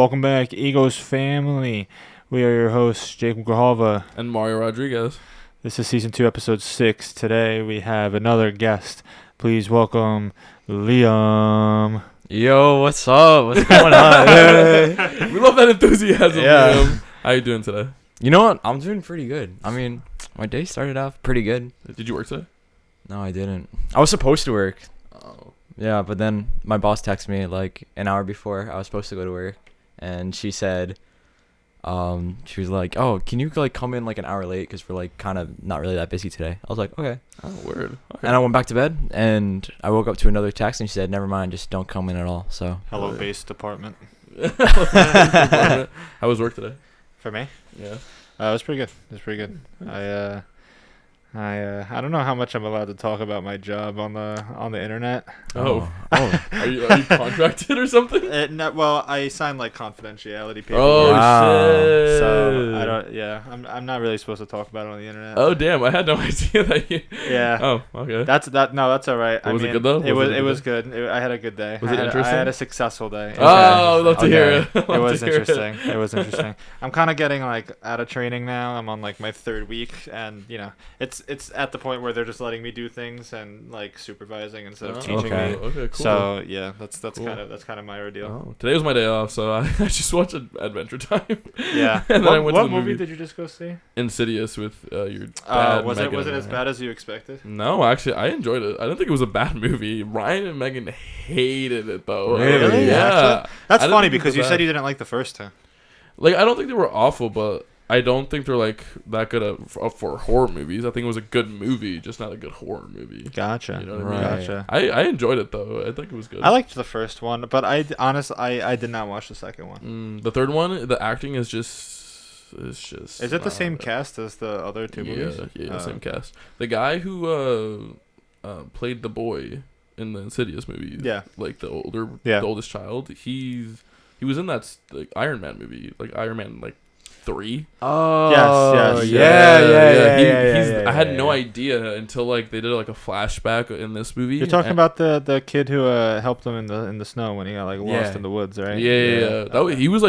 Welcome back, Egos family. We are your hosts, Jacob Grijalva and Mario Rodriguez. This is season 2, episode 6. Today we have another guest. Please welcome Liam. Yo, what's up? What's going on? We love that enthusiasm, Liam. How you doing today? You know what? I'm doing pretty good. I mean, my day started off pretty good. Did you work today? No, I didn't. I was supposed to work. Oh. Yeah, but then my boss texted me like an hour before I was supposed to go to work, and she said, she was like, "Oh, can you like come in like an hour late because we're like kind of not really that busy today." I was like, "Okay." Oh, word. Okay. And I went back to bed, and I woke up to another text, and she said, "Never mind, just don't come in at all." So. Hello, base department. How was work today? For me? Yeah. It was pretty good. It was pretty good. I don't know how much I'm allowed to talk about my job on the internet. Oh. Are you contracted or something? Well, I signed like confidentiality papers. Oh shit! So I don't. Yeah, I'm not really supposed to talk about it on the internet. Oh damn! I had no idea that you. Yeah. Oh, okay. That's all right. Was it good though? It was good. I had a good day. Was it interesting? I had a successful day. Oh, I'd love to hear it. It was interesting. It was interesting. I'm kind of getting like out of training now. I'm on like my 3rd week, and you know, it's at the point where they're just letting me do things and like supervising instead of teaching me. Okay, cool. So yeah, that's Cool. kind of my ordeal. Oh, today was my day off, so I just watched Adventure Time. Yeah. And then I went to the movie did you just go see? Insidious with your dad. Was Megan, it as bad as you expected? No, actually, I enjoyed it. I didn't think it was a bad movie. Ryan and Megan hated it though. Really? Yeah. Actually? That's funny because you said you didn't like the first two. Like, I don't think they were awful, but I don't think they're like that good for horror movies. I think it was a good movie, just not a good horror movie. Gotcha. You know what I mean? Gotcha. I enjoyed it though. I think it was good. I liked the first one, but I did not watch the second one. The third one, the acting is just. Is it the same cast as the other two movies? Yeah, same cast. The guy who played the boy in the Insidious movies, like the oldest child, he was in that like Iron Man movie, like Iron Man 3. Oh, yes. Yeah. I had no idea until like they did like a flashback in this movie. You're talking about the kid who helped him in the snow when he got like lost in the woods, right? Yeah. Okay. He was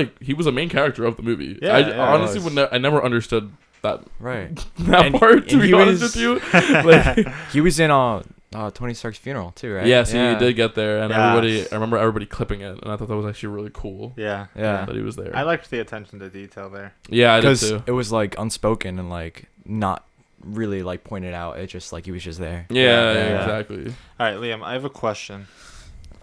a main character of the movie. Yeah, I honestly I never understood that and part. To be honest with you, like he was in Tony Stark's funeral too, right? Yeah, so he did get there, and I remember everybody clipping it, and I thought that was actually really cool. Yeah. That he was there. I liked the attention to detail there. Yeah, I did too. It was like unspoken and like not really like pointed out. It just like he was just there. Yeah, exactly. All right, Liam, I have a question.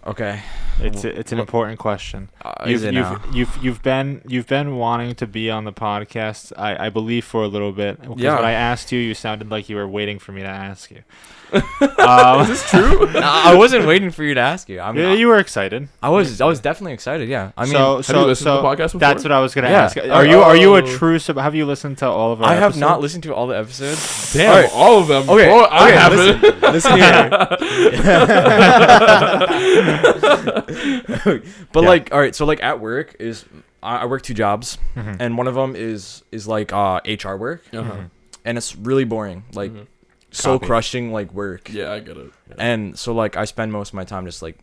Okay. It's an important question. You've been wanting to be on the podcast, I believe, for a little bit. Because when I asked you sounded like you were waiting for me to ask you. Is this true? No, I wasn't waiting for you to ask you. You were excited. I was definitely excited. Yeah. I mean, have you listened to the podcast before? That's what I was gonna ask. Are you a true have you listened to all of our episodes? have not listened to all the episodes. Damn, all of them. Okay. Bro, I haven't. Listen here. But like, all right. So like at work I work 2 jobs, and one of them is like HR work, and it's really boring. Like. So crushing like work. Yeah, I get it. Yeah. And so like I spend most of my time just like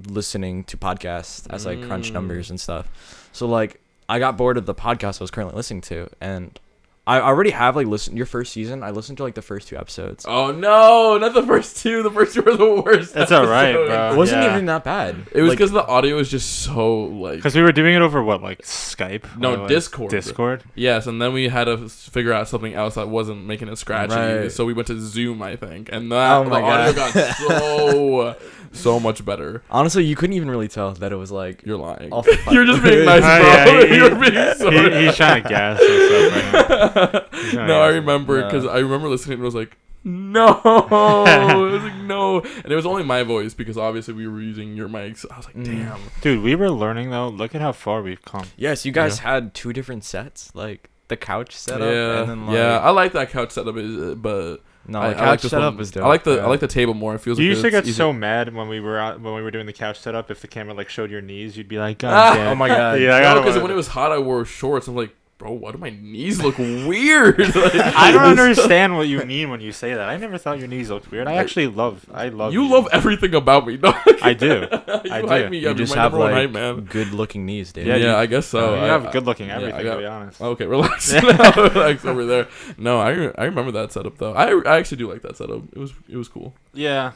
listening to podcasts as like crunch numbers and stuff. So like I got bored of the podcast I was currently listening to, and I already have like listened your first season. I listened to like the first 2 episodes. Oh no, not the first 2. The first 2 were the worst. That's all right, bro. It wasn't even that bad. It was because the audio was just so like. Because we were doing it over what, like Skype? No, Discord. Discord. Yes, and then we had to figure out something else that wasn't making it scratchy. Right. So we went to Zoom, I think, and the audio got so much better. Honestly, you couldn't even really tell that it was like you're lying. You're just being nice, bro. You're being so he's trying to gas us up right now. No, I remember because I remember listening and it was like, no. It was like, no. And it was only my voice because obviously we were using your mics. I was like, damn. Dude, we were learning though. Look at how far we've come. Yes, you guys had 2 different sets, like the couch setup. Yeah, and then, like, I like that couch setup, but no, the couch setup is dope. I like the table more. It feels. You like used to get easy. so mad when we were doing the couch setup. If the camera like showed your knees, you'd be like, God damn. Oh my god. Yeah, because when it was hot, I wore shorts. I'm like, bro, why do my knees look weird? Like, I don't understand what you mean when you say that. I never thought your knees looked weird. I love you love everything about me, dog. I do. I do. Me. You just have like good-looking knees, dude. Yeah, I guess so. You have good-looking everything, to be honest. Okay, relax. Relax over there. No, I remember that setup though. I actually do like that setup. It was cool. Yeah,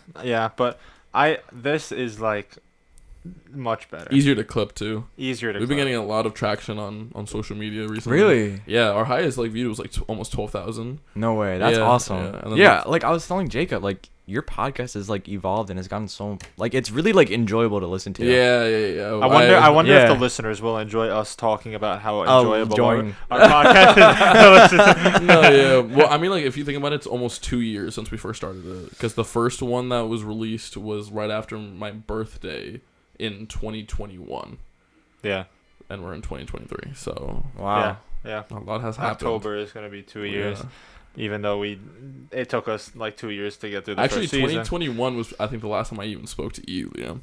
but this is like much better. Easier to clip too. We've been getting a lot of traction on social media recently. Really? Yeah, our highest like view was like almost 12,000. No way. That's awesome. Yeah, like I was telling Jacob, like your podcast has like evolved and has gotten so like it's really like enjoyable to listen to. Yeah. I wonder if the listeners will enjoy us talking about how enjoyable our podcast is. No, yeah. Well, I mean, like if you think about it, it's almost 2 years since we first started it, because the first one that was released was right after my birthday in 2021. Yeah. And we're in 2023. So wow. Yeah. A lot has happened. October is going to be 2 years. Even though it took us like 2 years to get through the Actually, first season. 2021 was, I think, the last time I even spoke to you, Liam.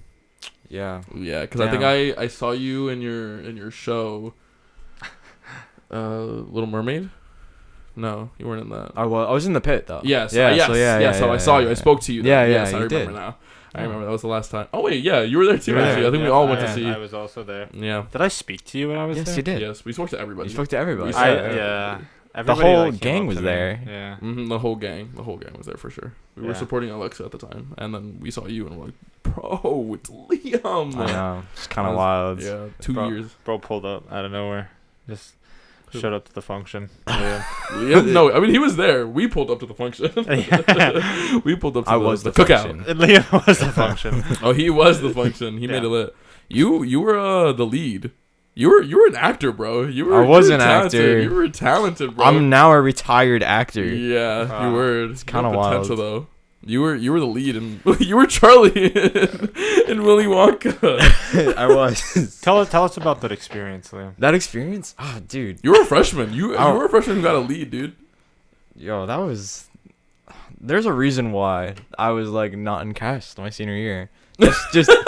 Yeah. Yeah, because I think I saw you in your show, Little Mermaid. No, you weren't in that. I was in the pit though. Yes. So I saw you. I spoke to you. Then. Yes, I you remember did. now. I remember that was the last time. Oh wait, yeah, you were there too. Actually, I think we all went to see. I was also there. Yeah. Did I speak to you when I was there? Yes, you did. Yes, we spoke to everybody. You spoke to everybody. Yeah. The whole gang was there. Yeah. Mm-hmm, the whole gang was there for sure. We were supporting Alexa at the time, and then we saw you and we're like, bro, it's Liam. I know. It's kind of wild. Yeah, 2 years. Bro pulled up out of nowhere. Just showed up to the function. Liam? No, I mean, he was there. We pulled up to the function. We pulled up to the cookout. Liam was the function. Oh, he was the function. He made it lit. You were the lead. You were an actor, bro. I was an actor. You were talented, bro. I'm now a retired actor. Yeah, you were. It's kind of wild. Though. You were the lead, and you were Charlie in Willy Wonka. I was. Tell us about that experience, Liam. That experience? Oh, dude. You were a freshman. You were a freshman who got a lead, dude. Yo, that was. There's a reason why I was like not in cast my senior year. Just dude,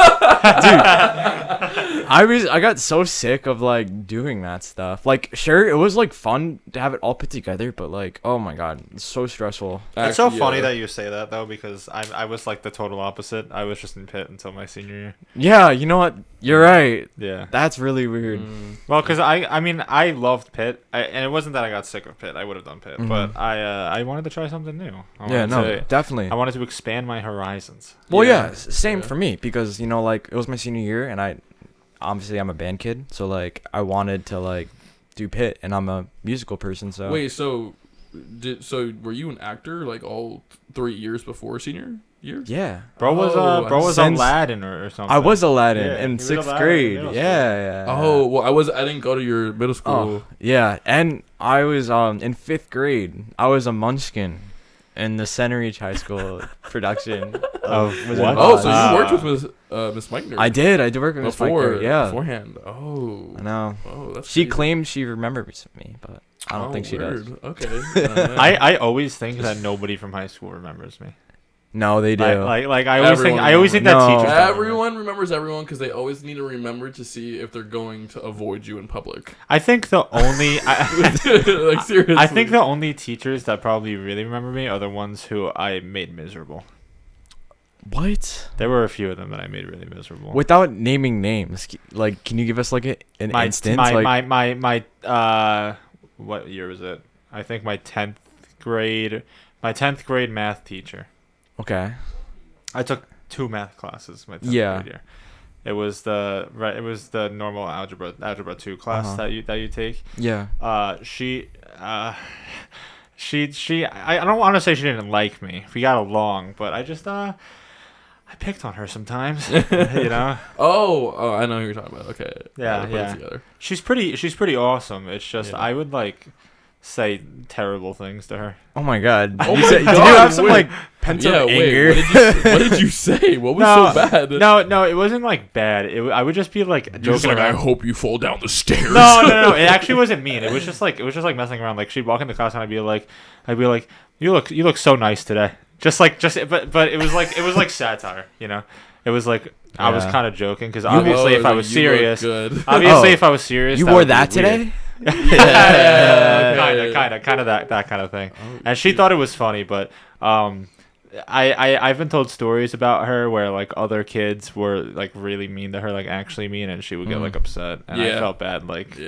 I got so sick of like doing that stuff. Like, sure, it was like fun to have it all put together, but like, oh my god, it's so stressful. It's so funny that you say that though, because I was like the total opposite. I was just in Pitt until my senior year. Yeah, you know what? You're right. Yeah, that's really weird. Well, because I mean I loved Pitt, and it wasn't that I got sick of Pitt. I would have done Pitt, but I wanted to try something new. Definitely. I wanted to expand my horizons. Well, same for me, because you know, like it was my senior year, and I'm a band kid, so like I wanted to like do Pitt, and I'm a musical person. So wait, so were you an actor like all 3 years before senior year? Yeah, bro was Aladdin or something. I was Aladdin in 6th grade. Yeah. Oh well, I didn't go to your middle school. Oh, yeah, and I was in 5th grade. I was a Munchkin in the Center Reach High School production of what? Oh, so you worked with Miss Meitner. I did work with Miss Meitner. Yeah, beforehand. Oh, I know. Oh, that's she crazy. claims she remembers me, but I don't think she does. Okay. I always think that nobody from high school remembers me. No, they do. Like I always think that teachers. Everyone remembers everyone because they always need to remember to see if they're going to avoid you in public. I think the only like seriously. I think the only teachers that probably really remember me are the ones who I made miserable. What? There were a few of them that I made really miserable. Without naming names, like, can you give us like an instance? My what year was it? I think my 10th grade math teacher. Okay. I took 2 math classes my 10th grade year. It was the normal algebra 2 class that you take. Yeah. She I don't want to say she didn't like me. We got along, but I just I picked on her sometimes, you know. Oh, I know who you're talking about. Okay. Yeah. She's pretty awesome. It's just I would like say terrible things to her. Oh my god. Did you have some like pent up anger? What did you say? What was so bad? No, it wasn't like bad. I would just be like joking around. I hope you fall down the stairs. No. It actually wasn't mean. It was just like messing around. Like she'd walk in the class and I'd be like, you look so nice today. But it was like satire, you know. It was like I was kind of joking because obviously if I was serious, if I was serious, you wore that today. Kind of that kind of thing. And she thought it was funny, but I've been told stories about her where like other kids were like really mean to her, like actually mean, and she would get like upset, and I felt bad. Like,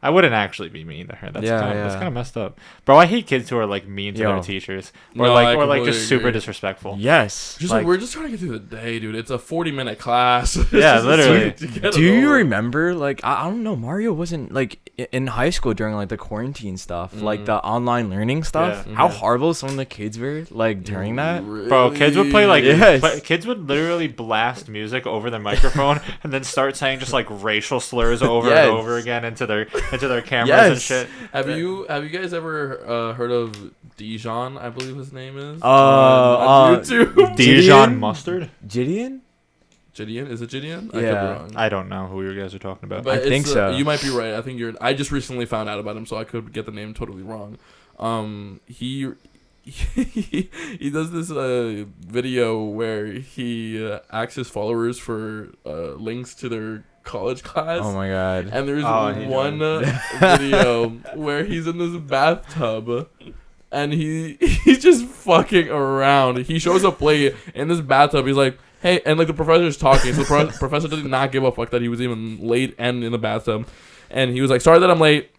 I wouldn't actually be mean to her. That's kind of messed up, bro. I hate kids who are like mean to their teachers, or like just super disrespectful. Yes, just like we're just trying to get through the day, dude. It's a 40-minute class. Yeah, literally. Do you remember? Like, I don't know. Mario wasn't like in high school during like the quarantine stuff, like the online learning stuff. How horrible some of the kids were like during that. Really? Bro, kids would play like kids would literally blast music over their microphone and then start saying just like racial slurs over and over again into their cameras and shit. Have you guys ever heard of Dijon? I believe his name is. On YouTube. Dijon Mustard. Gideon? Is it Gideon? Yeah. I could be wrong. I don't know who you guys are talking about. But I think so. You might be right. I think I just recently found out about him, so I could get the name totally wrong. He does this video where he asks his followers for links to their college class. Oh my god. And there's one video where he's in this bathtub and he's just fucking around. He shows up late in this bathtub. He's like, hey, and like the professor's talking. So the professor did not give a fuck that he was even late and in the bathtub. And he was like, sorry that I'm late.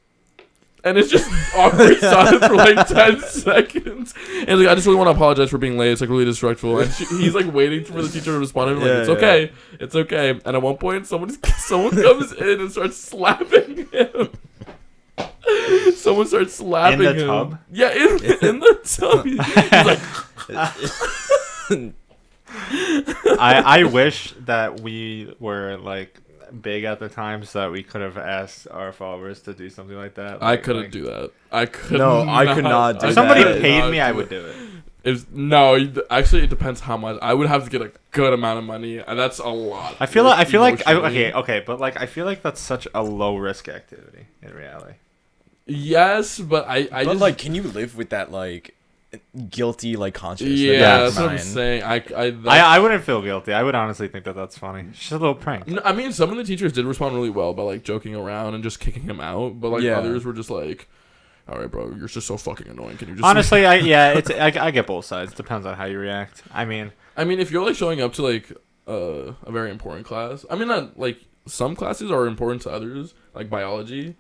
And it's just awkward silence for like 10 seconds. And he's like, I just really want to apologize for being late. It's like really disrespectful. And he's like waiting for the teacher to respond. And like, it's okay. It's okay. And at one point, someone comes in and starts slapping him. Someone starts slapping him. In the tub? Yeah, in the tub. He's like... I wish that we were like big at the time so that we could have asked our followers to do something like that. I couldn't do that. I could not do if somebody that. paid me, I would do it. Actually, it depends how much. I would have to get a good amount of money, and that's a lot. I feel like but like I feel like that's such a low risk activity in reality. Yes, but I just like, can you live with that like guilty like conscience? Yeah, that's what I'm saying. I wouldn't feel guilty. I would honestly think that that's funny. It's just a little prank. No, I mean, some of the teachers did respond really well by like joking around and just kicking him out, but like others were just like, all right, bro, you're just so fucking annoying. Can you just honestly, I get both sides. Depends on how you react. I mean, if you're like showing up to like a very important class, I mean, not like some classes are important to others, like biology.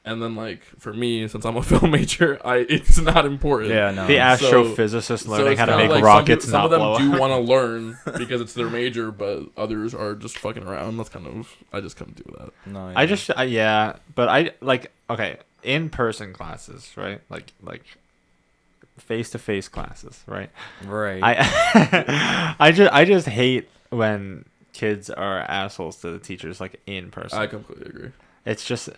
And then, like, for me, since I'm a film major, it's not important. Yeah, no. The astrophysicist learning how to make like rockets some not blow up. Some of them do want to learn because it's their major, but others are just fucking around. That's kind of... I just couldn't do that. No, but I, like, okay, in-person classes, right? Like face-to-face classes, right? Right. I just hate when kids are assholes to the teachers, like, in person. I completely agree. It's just...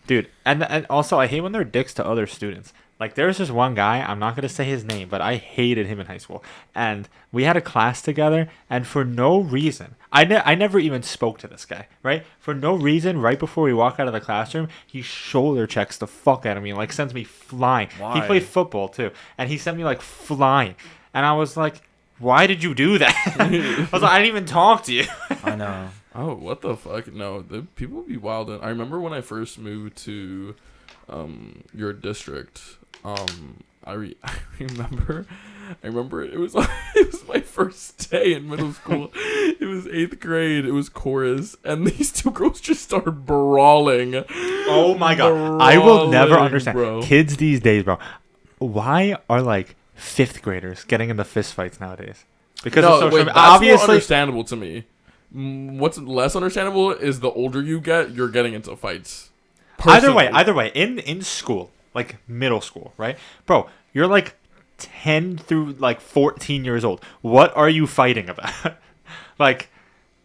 Dude, and also I hate when they're dicks to other students. Like, there's this one guy, I'm not going to say his name, but I hated him in high school. And we had a class together, and for no reason, I never even spoke to this guy, right? For no reason, right before we walk out of the classroom, he shoulder checks the fuck out of me, like sends me flying. Why? He played football, too, and he sent me, like, flying. And I was like, why did you do that? I was like, I didn't even talk to you. I know. Oh, what the fuck? No, the people be wild. I remember when I first moved to your district. I remember it was it was my first day in middle school. It was 8th grade. It was chorus, and these two girls just started brawling. Oh my god! I will never understand kids these days, bro. Why are like 5th graders getting into fist fights nowadays? Because of social media. That's obviously more understandable to me. What's less understandable is the older you get, you're getting into fights. Personally. Either way, in school, like middle school, right, bro? You're like 10 through like 14 years old. What are you fighting about? Like,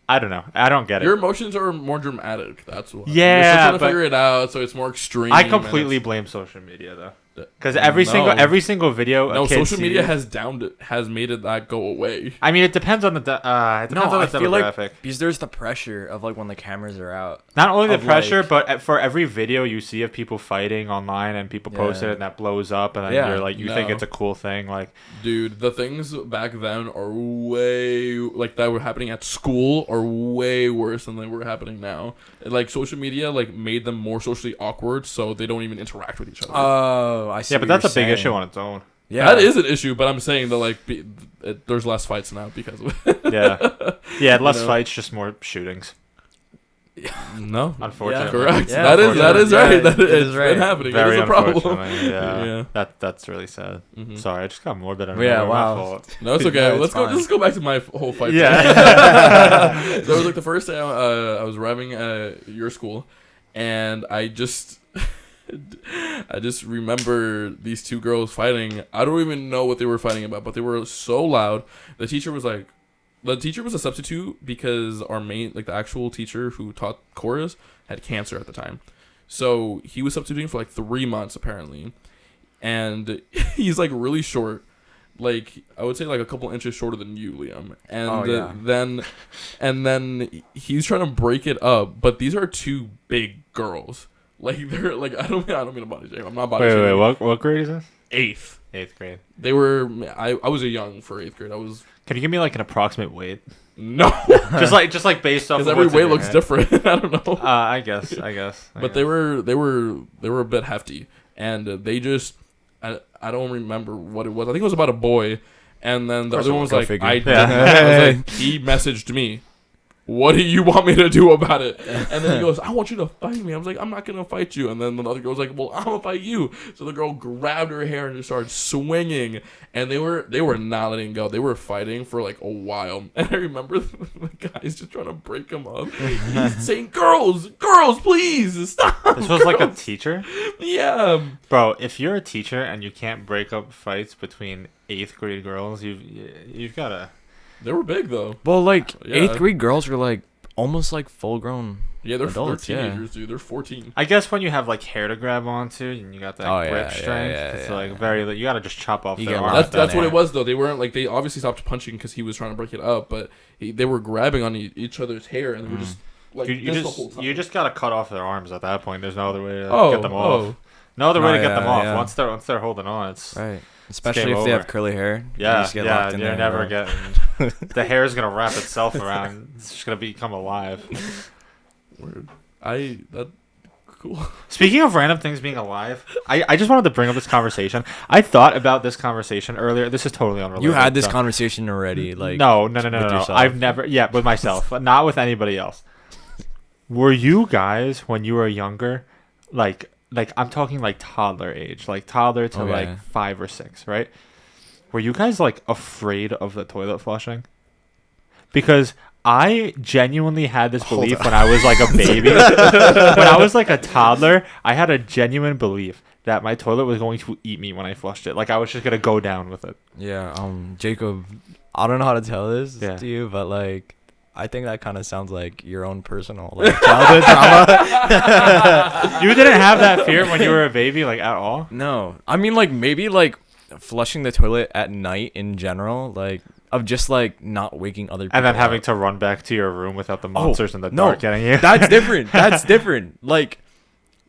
I don't know. I don't get it. Your emotions are more dramatic. That's why. Yeah, you're still trying to figure it out, so it's more extreme. I completely blame social media, though. Because every single video. No, social media has made it that go away. I mean, it depends on the demographic. Like, because there's the pressure of like when the cameras are out. Not only the pressure, but for every video you see of people fighting online and people post it and that blows up, and then you're like, think it's a cool thing. Like, dude, the things back then are way like that were happening at school are way worse than they were happening now. Like social media like made them more socially awkward, so they don't even interact with each other. Oh, I see. Yeah, but that's a big issue on its own. Yeah, that is an issue. But I'm saying that like there's less fights now because of it. yeah, less fights, just more shootings. No, unfortunately, correct. That is right. That is right. Been happening. Very it is a problem. Yeah. That's really sad. Mm-hmm. Sorry, I just got morbid. Wow. No, it's okay. Let's go back to my whole fight. Yeah. So it was like the first day I was arriving at your school, and I just remember these two girls fighting. I don't even know what they were fighting about, but they were so loud. The teacher was a substitute because the actual teacher who taught chorus had cancer at the time. So he was substituting for like 3 months apparently. And he's like really short. Like I would say like a couple inches shorter than you, Liam. And then he's trying to break it up, but these are two big girls. Like they're like I don't mean to body shame. I'm not body shaming. Wait, what grade is this? 8th. 8th grade. They were I was a young for 8th grade. Can you give me like an approximate weight? No. just like based off. Because every weight looks different. I don't know. I guess. But they were a bit hefty, and they just I don't remember what it was. I think it was about a boy, and then the other one was like he messaged me. What do you want me to do about it? And then he goes, I want you to fight me. I was like, I'm not going to fight you. And then the other girl was like, well, I'm going to fight you. So the girl grabbed her hair and just started swinging. And they were not letting go. They were fighting for like a while. And I remember the guy's just trying to break him up. He's saying, girls, please, stop. This was like a teacher? Yeah. Bro, if you're a teacher and you can't break up fights between 8th grade girls, you've got to... They were big though. Well, like 8th grade girls were like almost like full grown. Yeah, they're adults, teenagers, dude. They're 14. I guess when you have like hair to grab onto and you got that grip strength, it's like very. You gotta just chop off their arm. That's what it was though. They weren't like they obviously stopped punching because he was trying to break it up, but they were grabbing on each other's hair and they were just like the whole time. You just gotta cut off their arms at that point. There's no other way to get them off. No other way to get them off. Once they're holding on, it's right. Especially if they have curly hair. Yeah, you're never getting... The hair is going to wrap itself around. It's just going to become alive. Weird. Cool. Speaking of random things being alive, I just wanted to bring up this conversation. I thought about this conversation earlier. This is totally unrelated. You had this conversation already. Like No. I've never... Yeah, with myself. But not with anybody else. Were you guys, when you were younger, like I'm talking like toddler age, like toddler to like 5 or 6, right? Were you guys like afraid of the toilet flushing? Because I genuinely had this belief when I was like a baby. When I was like a toddler, I had a genuine belief that my toilet was going to eat me when I flushed it. Like I was just gonna go down with it. Yeah, Jacob, I don't know how to tell this to you, but like I think that kind of sounds like your own personal like childhood trauma. You didn't have that fear when you were a baby, like at all? No, I mean like maybe like flushing the toilet at night in general, like of just like not waking other people and then having up. to run back to your room without the monsters in the dark getting you. That's different. That's different. Like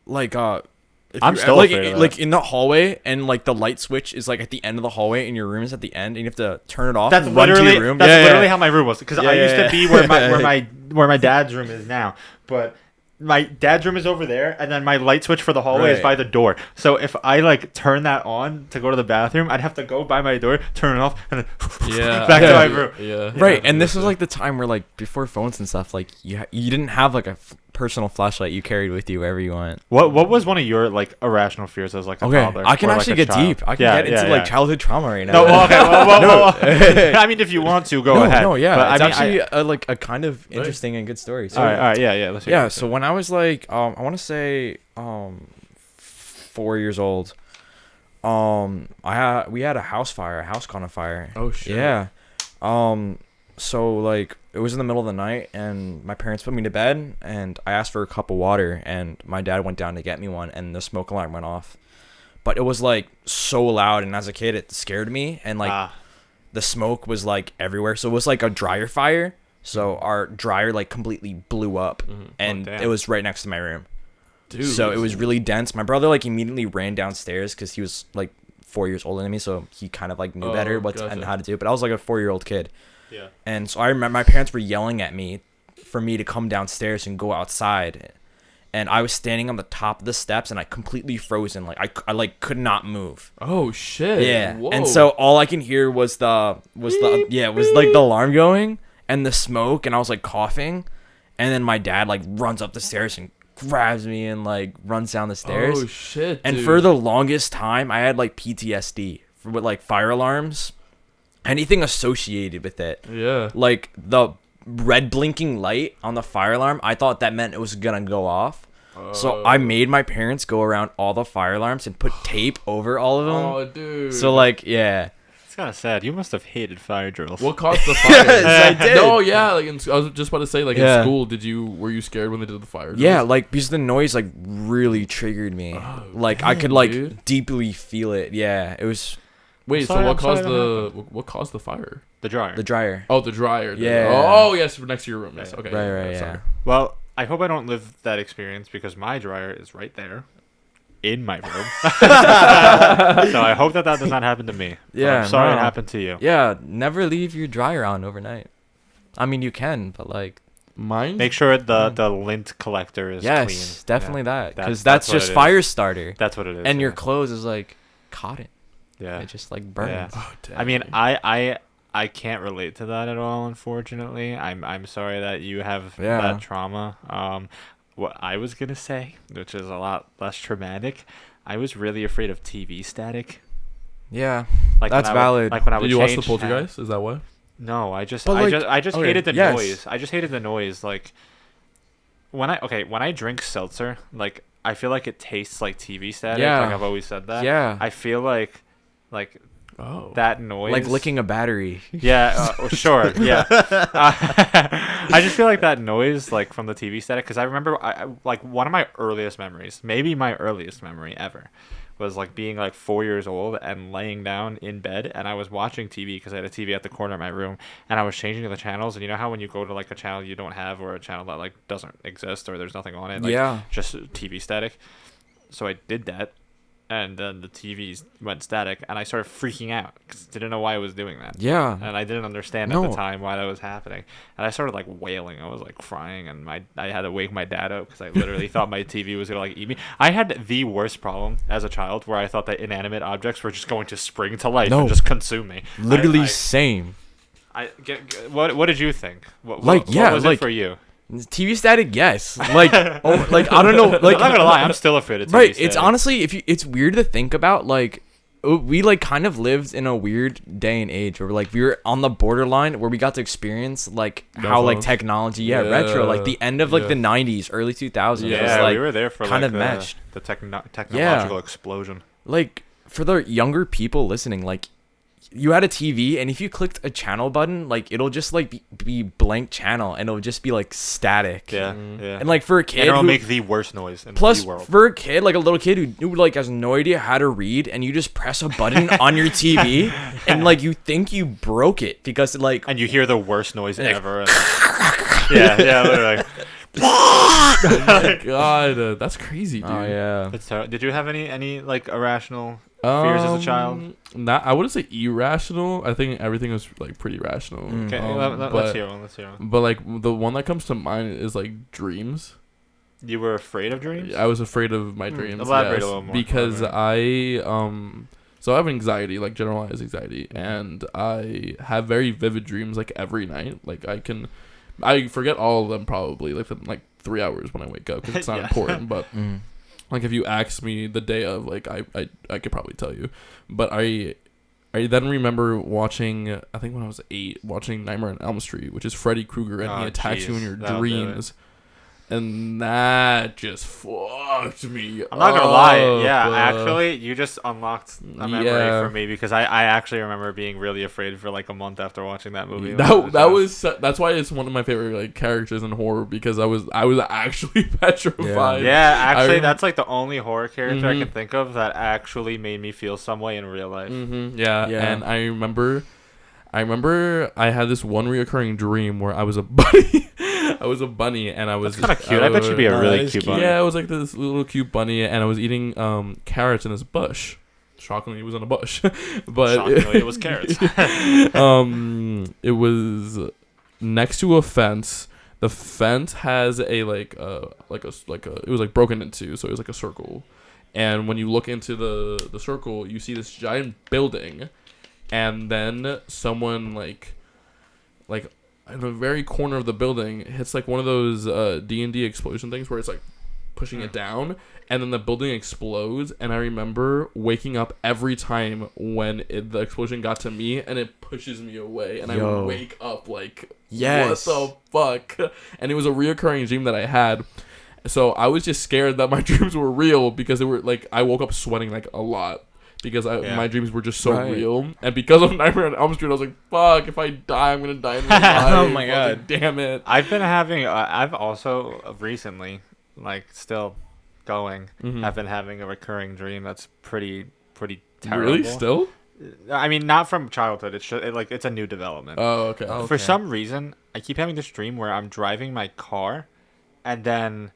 I'm still afraid of that. Like in the hallway and like the light switch is like at the end of the hallway and your room is at the end and you have to turn it off. That's and run to your room. That's literally how my room was, because I used to be where my dad's room is now, but my dad's room is over there, and then my light switch for the hallway is by the door. So if I like turn that on to go to the bathroom, I'd have to go by my door, turn it off, and then back to my room. Yeah. Right, and this was like the time where like before phones and stuff, like you didn't have like a personal flashlight you carried with you wherever you went. What was one of your like irrational fears as like a toddler? I can actually get deep. I can get into like childhood trauma right now. No, okay. Well, I mean, if you want to, go ahead. No, yeah. But it's actually like a kind of interesting and good story. So, all right, yeah. Let's hear it. So when I was like, I want to say, 4 years old, we had a house caught on fire. Oh shit. Yeah. So like it was in the middle of the night and my parents put me to bed and I asked for a cup of water and my dad went down to get me one and the smoke alarm went off. but it was like so loud, and as a kid it scared me, and like the smoke was like everywhere. So it was like a dryer fire. So our dryer like completely blew up, and it was right next to my room. Dude. So it was really dense. My brother like immediately ran downstairs because he was like 4 years older than me, so he kind of like knew better and how to do it. But I was like a 4-year-old kid. Yeah. And so I remember my parents were yelling at me for me to come downstairs and go outside. And I was standing on the top of the steps, and I completely frozen. Like I like could not move. Oh shit! Yeah. Whoa. And so all I can hear was like the alarm going and the smoke, and I was like coughing, and then my dad like runs up the stairs and grabs me and like runs down the stairs. Oh shit! And dude. for the longest time, I had like PTSD with like fire alarms, anything associated with it. Yeah. Like the red blinking light on the fire alarm, I thought that meant it was gonna go off. So I made my parents go around all the fire alarms and put tape over all of them. Oh, dude. So like, yeah. It's kind of sad. You must have hated fire drills. What caused the fire? Yes, I did. No, yeah. Like I was just about to say, like in school, were you scared when they did the fire drills? Yeah, like because the noise like really triggered me. Like I could like deeply feel it. Yeah, it was. Wait, so what caused the fire? The dryer. The dryer. Oh, the dryer. Yeah. Oh, yes, next to your room. Yes. Okay. Right. Yeah. Well, I hope I don't live that experience because my dryer is right there, in my room. So I hope that does not happen to me. Yeah. I'm sorry it happened to you. Yeah. Never leave your dryer on overnight. I mean, you can, but like. Mine. Make sure the lint collector is clean. Yes, definitely that. Because that's just fire starter. That's what it is. And your clothes is like cotton. Yeah. It just like burns. Yeah. Oh, I mean, I can't relate to that at all, unfortunately. I'm sorry that you have that trauma. What I was gonna say, which is a lot less traumatic, I was really afraid of TV static. Yeah, like that's valid. Like when I would Did you watch the Poltergeist? Is that why? No, I just hated the noise. I just hated the noise. Like when I drink seltzer, like I feel like it tastes like TV static. Yeah. Like I've always said that. Yeah. I feel like that noise, like licking a battery. Yeah, sure. Yeah. I just feel like that noise, like from the TV static, because I remember, like one of my earliest memories, maybe my earliest memory ever, was like being like 4 years old and laying down in bed, and I was watching TV because I had a TV at the corner of my room, and I was changing the channels, and you know how when you go to like a channel you don't have, or a channel that like doesn't exist, or there's nothing on it, like just TV static. So I did that. And then the TVs went static, and I started freaking out because I didn't know why I was doing that. Yeah. And I didn't understand at the time why that was happening. And I started like wailing. I was like crying, and I had to wake my dad up because I literally thought my TV was gonna like eat me. I had the worst problem as a child where I thought that inanimate objects were just going to spring to life and just consume me. Literally same. What did you think? What was it for you? TV static, yes. Like, I don't know. Like, I'm not gonna lie, I'm still afraid of TV right. static. It's honestly, it's weird to think about. Like, we like kind of lived in a weird day and age where like we were on the borderline where we got to experience like how like technology, retro, like the end of like the 90s, early 2000s. Yeah, was, like, we were there for kind like of meshed. The technological explosion. Like for the younger people listening, like. You had a TV, and if you clicked a channel button, like it'll just like be blank channel, and it'll just be like static. Yeah. And like for a kid, and it'll make the worst noise in the world. For a kid, like a little kid who like has no idea how to read, and you just press a button on your TV, and like you think you broke it because like, and you hear the worst noise ever. And, literally. Oh my God, that's crazy, dude. Oh yeah. That's did you have any like irrational fears as a child? I wouldn't say irrational. I think everything was like pretty rational. Okay, let's hear one. But like the one that comes to mind is like dreams. You were afraid of dreams? I was afraid of my dreams. Elaborate a little more. Because so I have anxiety, like generalized anxiety, and I have very vivid dreams like every night. Like I forget all of them probably like 3 hours when I wake up because it's not important. But like if you ask me the day of, like I could probably tell you. But I then remember watching, I think when I was 8, watching Nightmare on Elm Street, which is Freddy Krueger, and he attacks you in your dreams. And that just fucked me. I'm not gonna lie. Yeah, actually, you just unlocked a memory for me because I actually remember being really afraid for like a month after watching that movie. That's why it's one of my favorite like characters in horror because I was actually petrified. Yeah, actually, that's like the only horror character I can think of that actually made me feel some way in real life. Yeah, and I remember I had this one reoccurring dream where I was a bunny. I was a bunny, and I was kind of cute. I bet you'd be a really cute bunny. Yeah, I was like this little cute bunny, and I was eating carrots in this bush. Shockingly, it was in a bush, but shockingly, it was carrots. It was next to a fence. The fence has a it was like broken into, so it was like a circle. And when you look into the circle, you see this giant building, and then someone like in the very corner of the building hits like one of those D&D explosion things where it's like pushing it down, and then the building explodes. And I remember waking up every time when the explosion got to me, and it pushes me away, and I wake up like, what the fuck? And it was a reoccurring dream that I had. So I was just scared that my dreams were real because they were like I woke up sweating like a lot. Because my dreams were just so real. And because of Nightmare on Elm Street, I was like, fuck, if I die, I'm going to die in real life. Oh my God. Like, damn it. I've been having, I've also recently, like still going, I've been having a recurring dream that's pretty terrible. Really? Still? I mean, not from childhood. It's just, it's a new development. Oh, okay. For some reason, I keep having this dream where I'm driving my car and then...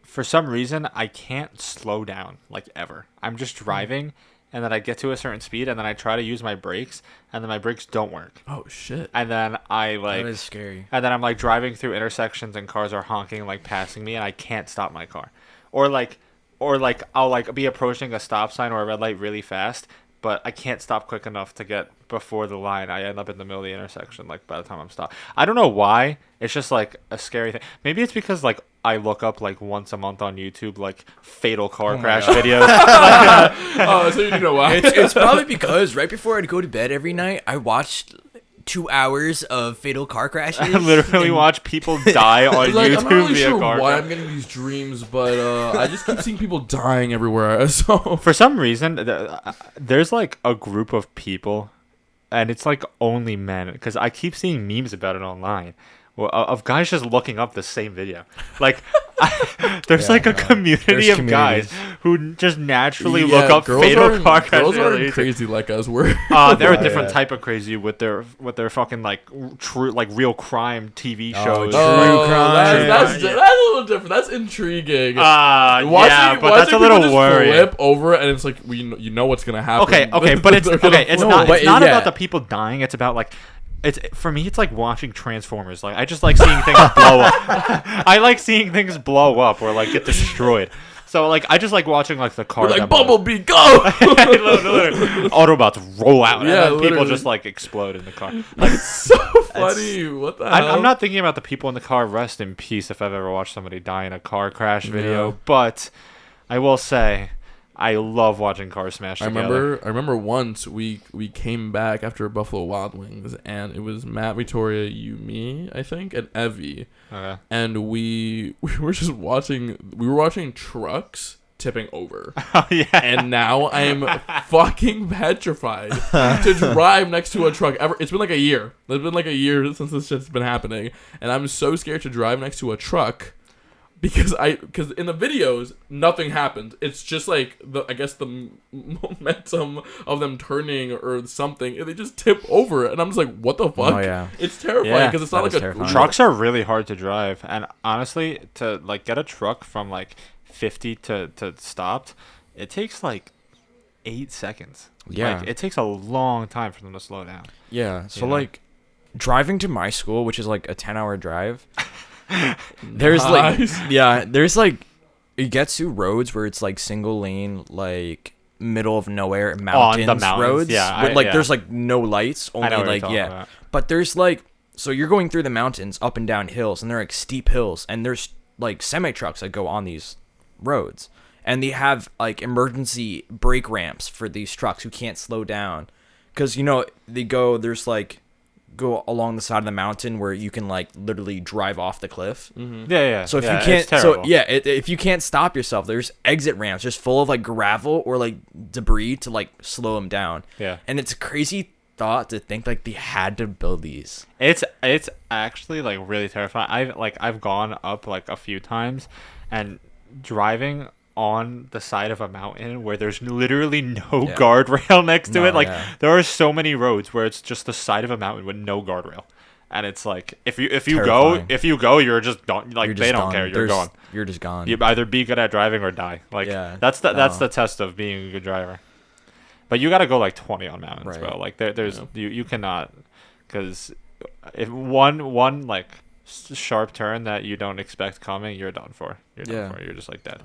For some reason, I can't slow down, like, ever. I'm just driving, and then I get to a certain speed, and then I try to use my brakes, and then my brakes don't work. Oh, shit. And then I, like... That is scary. And then I'm, like, driving through intersections, and cars are honking, like, passing me, and I can't stop my car. Or, I'll, like, be approaching a stop sign or a red light really fast, but I can't stop quick enough to get before the line. I end up in the middle of the intersection, like, by the time I'm stopped. I don't know why. It's just, like, a scary thing. Maybe it's because, like, I look up, like, once a month on YouTube, like, fatal car crash videos. Oh, so you know why? It's probably because right before I'd go to bed every night, I watched 2 hours of fatal car crashes. I literally watch people die on like, YouTube I'm not really via sure car why crash. I'm getting these dreams, but I just keep seeing people dying everywhere. So for some reason, there's like a group of people, and it's like only men, because I keep seeing memes about it online. Of guys just looking up the same video. Like, there's like a community of guys who just naturally look up fatal car crash. Girls aren't crazy like us were. They're a different type of crazy with their fucking like true like real crime TV shows. True crime. That's a little different. That's intriguing. Yeah, but that's a little worrying. Flip over and it's like you know what's gonna happen. Okay, but it's not yeah. about the people dying. It's about like. For me, it's like watching Transformers. Like, I just like seeing things blow up. I like seeing things blow up or like get destroyed. So like, I just like watching like the car. Like Bumblebee, go! Literally, Autobots roll out, yeah, and then people just like explode in the car. Like, it's so funny. What the hell? I'm not thinking about the people in the car. Rest in peace if I've ever watched somebody die in a car crash video. Yeah. But I will say, I love watching cars smash together. I remember once we came back after Buffalo Wild Wings, and it was Matt, Victoria, you, me, I think, and Evie. Okay. And we were just watching. We were watching trucks tipping over. Oh yeah. And now I am fucking petrified to drive next to a truck ever. It's been like a year. It's been like a year since this shit's been happening, and I'm so scared to drive next to a truck. Because in the videos nothing happened. It's just like the momentum of them turning or something, and they just tip over, and I'm just like, what the fuck? Oh yeah, it's terrifying because it's not like terrifying. Trucks are really hard to drive, and honestly, to like get a truck from like 50 to stopped, it takes like 8 seconds. Yeah, like, it takes a long time for them to slow down. Yeah, so like driving to my school, which is like a 10-hour drive. There's there's like it gets to roads where it's like single lane, like middle of nowhere mountains roads. Yeah, with, there's like no lights, only like about. But there's like so you're going through the mountains up and down hills, and they're like steep hills, and there's like semi trucks that go on these roads, and they have like emergency brake ramps for these trucks who can't slow down, because there's like go along the side of the mountain where you can like literally drive off the cliff. Mm-hmm. Yeah. So if you can't, if you can't stop yourself, there's exit ramps just full of like gravel or like debris to like slow them down. Yeah. And it's a crazy thought to think like they had to build these. It's actually like really terrifying. I've gone up like a few times, and driving on the side of a mountain where there's literally no guardrail next to it. Like there are so many roads where it's just the side of a mountain with no guardrail, and it's like if you go, you're just gone. Like they don't care. You're gone. You're just gone. You either be good at driving or die. Like that's the test of being a good driver. But you got to go like 20 on mountains, bro. Like there's you cannot, because if one like sharp turn that you don't expect coming, you're done for. You're just like dead.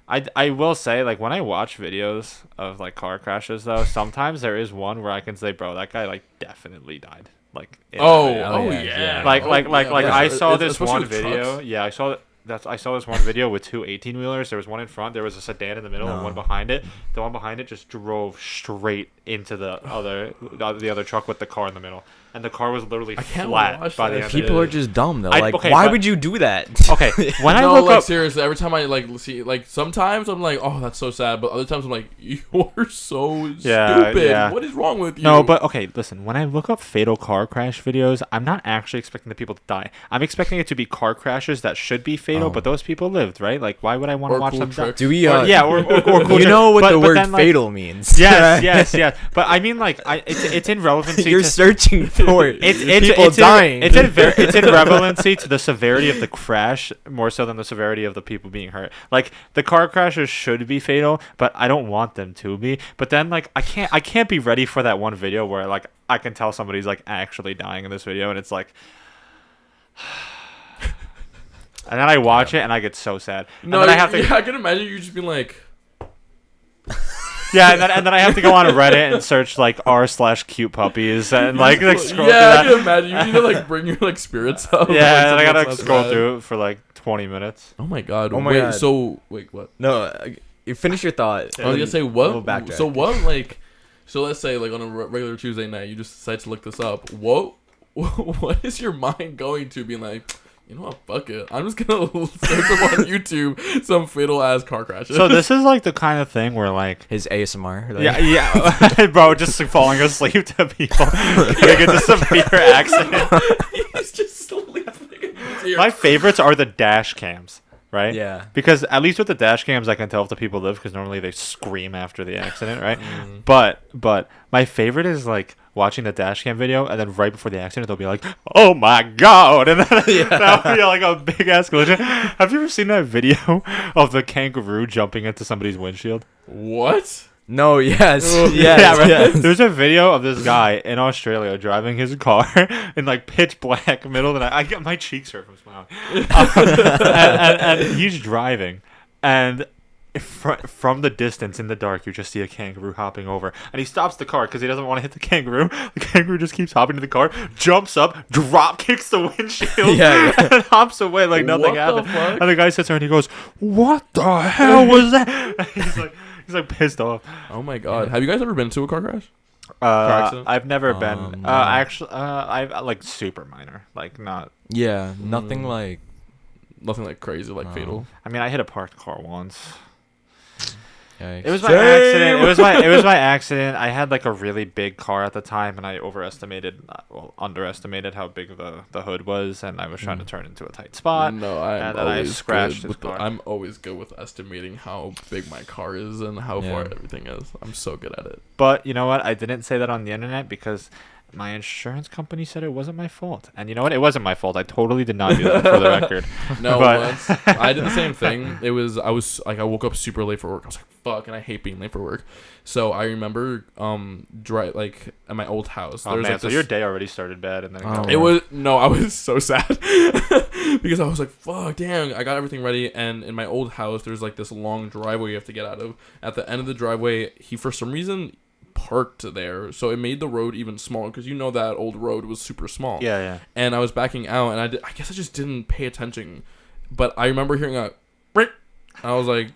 I will say, like, when I watch videos of like car crashes though, sometimes there is one where I can say, bro, that guy like definitely died. Like yeah. I saw this one video. Yeah, I saw this one video with two 18-wheelers. There was one in front, there was a sedan in the middle, and one behind it. The one behind it just drove straight into the other truck with the car in the middle. And the car was literally flat by the end of it. People are just dumb though. Why would you do that? Okay, when I look up, seriously, every time I like see, like, sometimes I'm like, oh, that's so sad, but other times I'm like, you're so stupid. Yeah. What is wrong with you? No, but okay, listen. When I look up fatal car crash videos, I'm not actually expecting the people to die. I'm expecting it to be car crashes that should be fatal, but those people lived, right? Like, why would I want to watch them die? Do we? Or cool. You know what the word fatal means? Yes. But I mean, like, it's in relevancy. You're searching for it. It's dying. It's in relevancy to the severity of the crash more so than the severity of the people being hurt. Like, the car crashes should be fatal, but I don't want them to be. But then, like, I can't be ready for that one video where, like, I can tell somebody's like actually dying in this video, and it's like, and then I watch it and I get so sad. No, and then I can imagine you just being like. Yeah, and then I have to go on Reddit and search like r/cute puppies and like scroll through that. I can imagine. You need to like bring your like spirits up. Yeah, and I gotta scroll through it for like 20 minutes. Oh my god. God. So wait, what? No, you finish your thought. I was gonna say what? So what? Like, so let's say like on a regular Tuesday night, you just decide to look this up. What is your mind going to, being like, you know what, fuck it, I'm just gonna search up on YouTube some fatal ass car crashes? So this is like the kind of thing where like his ASMR. Like. Yeah, bro, just falling asleep to people getting into severe accident. He's just sleeping. My favorites are the dash cams. Right? Yeah. Because at least with the dash cams, I can tell if the people live, because normally they scream after the accident, right? But my favorite is like watching the dash cam video, and then right before the accident, they'll be like, "Oh my god!" And then that'll be like a big ass collision. Have you ever seen that video of the kangaroo jumping into somebody's windshield? What? No, yes. Yes. There's a video of this guy in Australia driving his car in like pitch black middle of the night. I get my cheeks hurt from smiling. And he's driving, and from the distance in the dark, you just see a kangaroo hopping over, and he stops the car because he doesn't want to hit the kangaroo. The kangaroo just keeps hopping to the car, jumps up, drop kicks the windshield, and hops away like nothing happened. And the guy sits there and he goes, "What the hell was that?" He's like pissed off. Oh my god! Have you guys ever been to a car crash? I've never been. No. Actually, I've like super minor, like not. Yeah, nothing like crazy, like fatal. I mean, I hit a parked car once. Yikes. It was my accident. It was my accident. I had like a really big car at the time, and I underestimated how big the hood was, and I was trying to turn into a tight spot. No, I scratched his car. I'm always good with estimating how big my car is and how far everything is. I'm so good at it. But you know what? I didn't say that on the internet because my insurance company said it wasn't my fault. And you know what? It wasn't my fault. I totally did not do that, for the record. No, once I did the same thing. I woke up super late for work. I was like, fuck, and I hate being late for work. So I remember like at my old house. Oh man, so your day already started bad, and then I was so sad because I was like, fuck, damn, I got everything ready, and in my old house there's like this long driveway you have to get out of. At the end of the driveway, he for some reason parked there, so it made the road even smaller, because you know that old road was super small. Yeah. And I was backing out, and I guess I just didn't pay attention, but I remember hearing a I was like,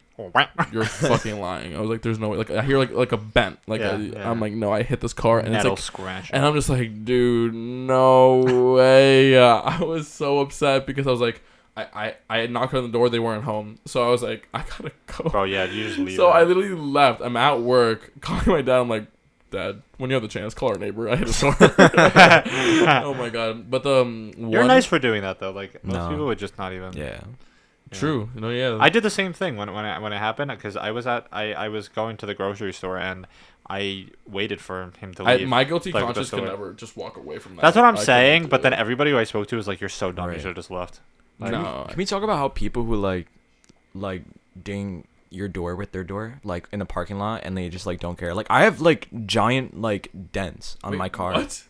You're fucking lying. I was like, there's no way. Like, I hear like a bent. Like, I'm like, no, I hit this car and Metal it's like scratch. And I'm just like, dude, no way. I was so upset because I was like, I had knocked on the door. They weren't home. So I was like, I gotta go. Bro, yeah, you just leave. So I literally left. I'm at work calling my dad. I'm like, Dad, when you have the chance, call our neighbor. I hit his door. Oh my god. But you're nice for doing that though. Like most people would just not even. Yeah. True. You know, yeah. I did the same thing when it happened because I was going to the grocery store and I waited for him to leave. My guilty conscience could never just walk away from that. That's what I'm saying. But then everybody who I spoke to was like, "You're so dumb. Right. You should have just left." Like, no. Can we talk about how people who like ding your door with their door like in the parking lot and they just like don't care? Like I have like giant like dents on my car. What?